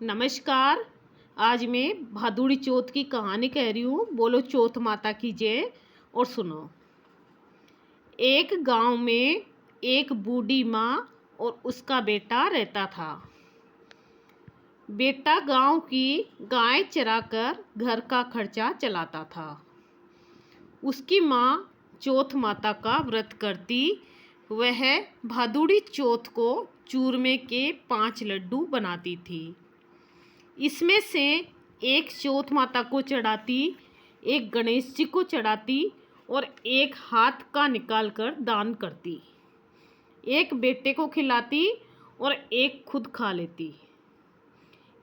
नमस्कार। आज मैं भादुड़ी चौथ की कहानी कह रही हूँ। बोलो चौथ माता की जय। और सुनो। एक गांव में एक बूढ़ी माँ और उसका बेटा रहता था। बेटा गांव की गाय चराकर घर का खर्चा चलाता था। उसकी माँ चौथ माता का व्रत करती। वह भादुड़ी चौथ को चूरमे के 5 लड्डू बनाती थी। इसमें से एक चौथ माता को चढ़ाती, एक गणेश जी को चढ़ाती और एक हाथ का निकाल कर दान करती। एक बेटे को खिलाती और एक खुद खा लेती।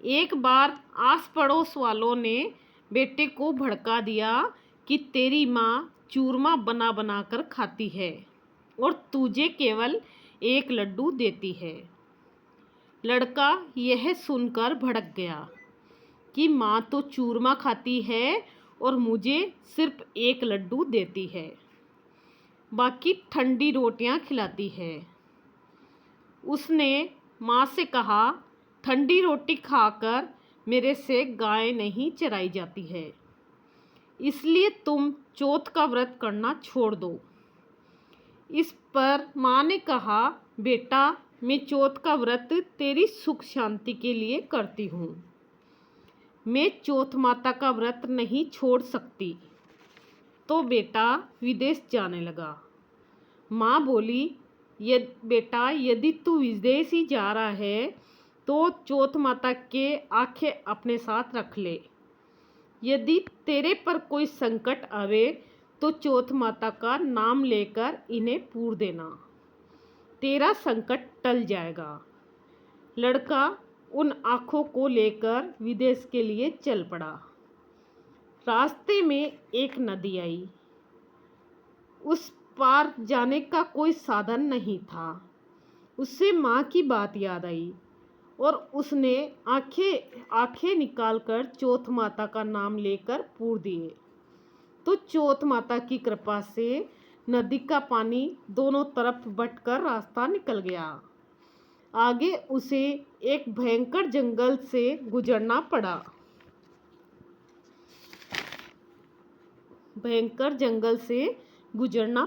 एक बार आस पड़ोस वालों ने बेटे को भड़का दिया कि तेरी माँ चूरमा बना बना कर खाती है और तुझे केवल एक लड्डू देती है। लड़का यह सुनकर भड़क गया कि माँ तो चूरमा खाती है और मुझे सिर्फ एक लड्डू देती है, बाकी ठंडी रोटियां खिलाती है। उसने माँ से कहा, ठंडी रोटी खाकर मेरे से गाय नहीं चराई जाती है, इसलिए तुम चौथ का व्रत करना छोड़ दो। इस पर माँ ने कहा, बेटा मैं चौथ का व्रत तेरी सुख शांति के लिए करती हूँ। मैं चौथ माता का व्रत नहीं छोड़ सकती। तो बेटा विदेश जाने लगा। माँ बोली, बेटा यदि तू विदेश ही जा रहा है तो चौथ माता के आंखें अपने साथ रख ले। यदि तेरे पर कोई संकट आवे तो चौथ माता का नाम लेकर इन्हें पूर देना, तेरा संकट टल जाएगा। लड़का उन आँखों को लेकर विदेश के लिए चल पड़ा। रास्ते में एक नदी आई। उस पार जाने का कोई साधन नहीं था। उससे माँ की बात याद आई और उसने आंखें निकालकर चौथ माता का नाम लेकर पूर दिए। तो चौथ माता की कृपा से नदी का पानी दोनों तरफ बटकर रास्ता निकल गया। आगे उसे एक भयंकर जंगल से गुजरना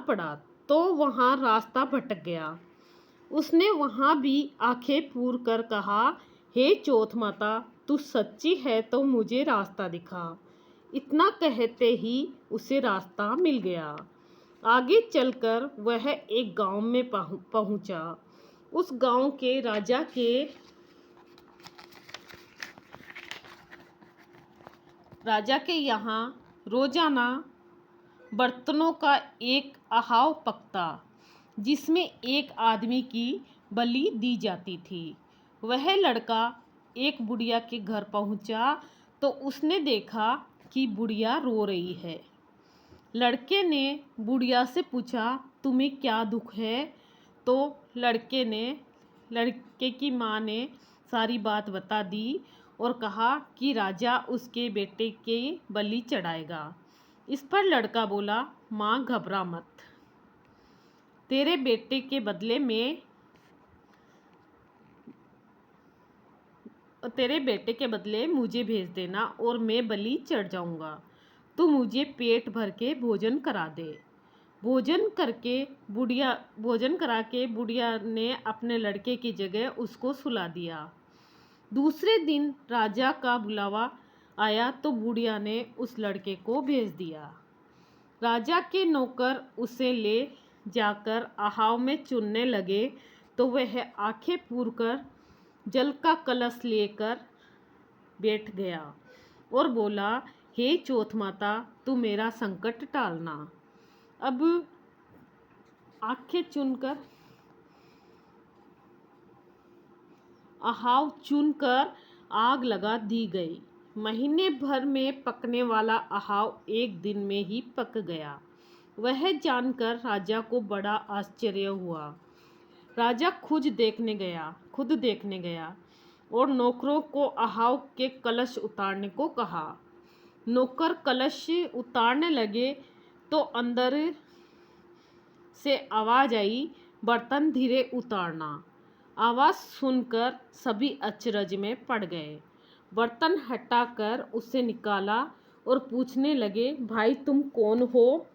पड़ा। तो वहाँ रास्ता भटक गया। उसने वहाँ भी आंखें पूर कर कहा, हे चौथ माता, तू सच्ची है तो मुझे रास्ता दिखा। इतना कहते ही उसे रास्ता मिल गया। आगे चलकर वह एक गांव में पहुंचा। उस गांव के राजा के यहाँ रोजाना बर्तनों का एक अहाव पकता, जिसमें एक आदमी की बलि दी जाती थी। वह लड़का एक बुढ़िया के घर पहुंचा तो उसने देखा कि बुढ़िया रो रही है। लड़के ने बुढ़िया से पूछा, तुम्हें क्या दुख है? तो लड़के की माँ ने सारी बात बता दी और कहा कि राजा उसके बेटे के बलि चढ़ाएगा। इस पर लड़का बोला, माँ घबरा मत, तेरे बेटे के बदले मुझे भेज देना और मैं बलि चढ़ जाऊंगा। तू मुझे पेट भर के भोजन करा दे। भोजन करा के बुढ़िया ने अपने लड़के की जगह उसको सुला दिया। दूसरे दिन राजा का बुलावा आया तो बुढ़िया ने उस लड़के को भेज दिया। राजा के नौकर उसे ले जाकर आहाव में चुनने लगे तो वह आंखें पूर कर जल का कलश लेकर बैठ गया और बोला, हे चौथ माता, तू मेरा संकट टालना। अब आंखें चुनकर आहाव चुनकर आग लगा दी गई। महीने भर में पकने वाला आहाव एक दिन में ही पक गया। वह जानकर राजा को बड़ा आश्चर्य हुआ। राजा खुद देखने गया और नौकरों को आहाव के कलश उतारने को कहा। नौकर कलश उतारने लगे तो अंदर से आवाज आई, बर्तन धीरे उतारना। आवाज सुनकर सभी अचरज में पड़ गए। बर्तन हटाकर उसे निकाला और पूछने लगे, भाई तुम कौन हो?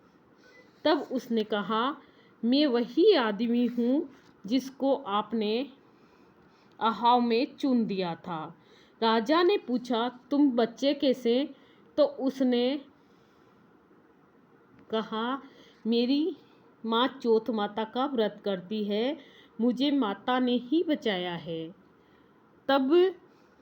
तब उसने कहा, मैं वही आदमी हूँ जिसको आपने अहाव में चुन दिया था। राजा ने पूछा, तुम बच्चे कैसे? तो उसने कहा, मेरी माँ चौथ माता का व्रत करती है, मुझे माता ने ही बचाया है। तब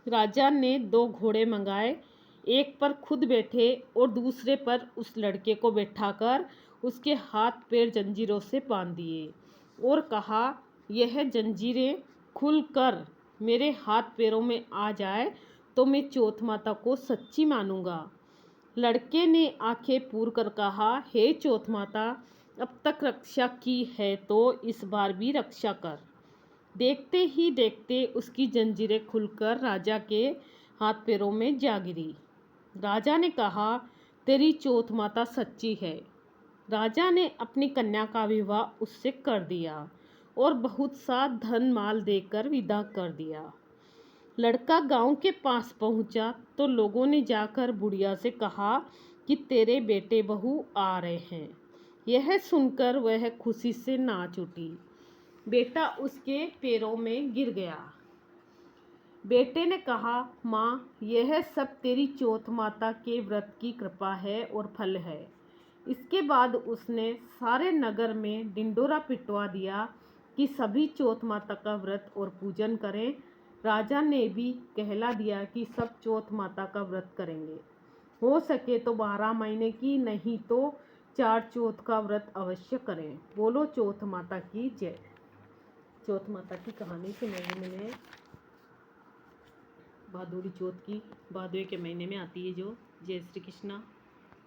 राजा ने 2 घोड़े मंगाए, एक पर खुद बैठे और दूसरे पर उस लड़के को बैठाकर उसके हाथ पैर जंजीरों से बांध दिए और कहा, यह जंजीरें खुलकर मेरे हाथ पैरों में आ जाए तो मैं चौथ माता को सच्ची मानूंगा। लड़के ने आंखें पूर कर कहा, हे चौथ माता, अब तक रक्षा की है तो इस बार भी रक्षा कर। देखते ही देखते उसकी जंजीरें खुलकर राजा के हाथ पैरों में जा गिरी। राजा ने कहा, तेरी चौथ माता सच्ची है। राजा ने अपनी कन्या का विवाह उससे कर दिया और बहुत सा धन माल देकर विदा कर दिया। लड़का गांव के पास पहुंचा तो लोगों ने जाकर बुढ़िया से कहा कि तेरे बेटे बहू आ रहे हैं। यह सुनकर वह खुशी से नाच उठी। बेटा उसके पैरों में गिर गया। बेटे ने कहा, माँ, यह सब तेरी चौथ माता के व्रत की कृपा है और फल है। इसके बाद उसने सारे नगर में डिंडोरा पिटवा दिया कि सभी चौथ माता का व्रत और पूजन करें। राजा ने भी कहला दिया कि सब चौथ माता का व्रत करेंगे। हो सके तो 12 महीने की, नहीं तो 4 चौथ का व्रत अवश्य करें। बोलो चौथ माता की जय। चौथ माता की कहानी सुनाई मैंने। भादोड़ी चौथ की भादवे के महीने में आती है जो। जय श्री कृष्णा।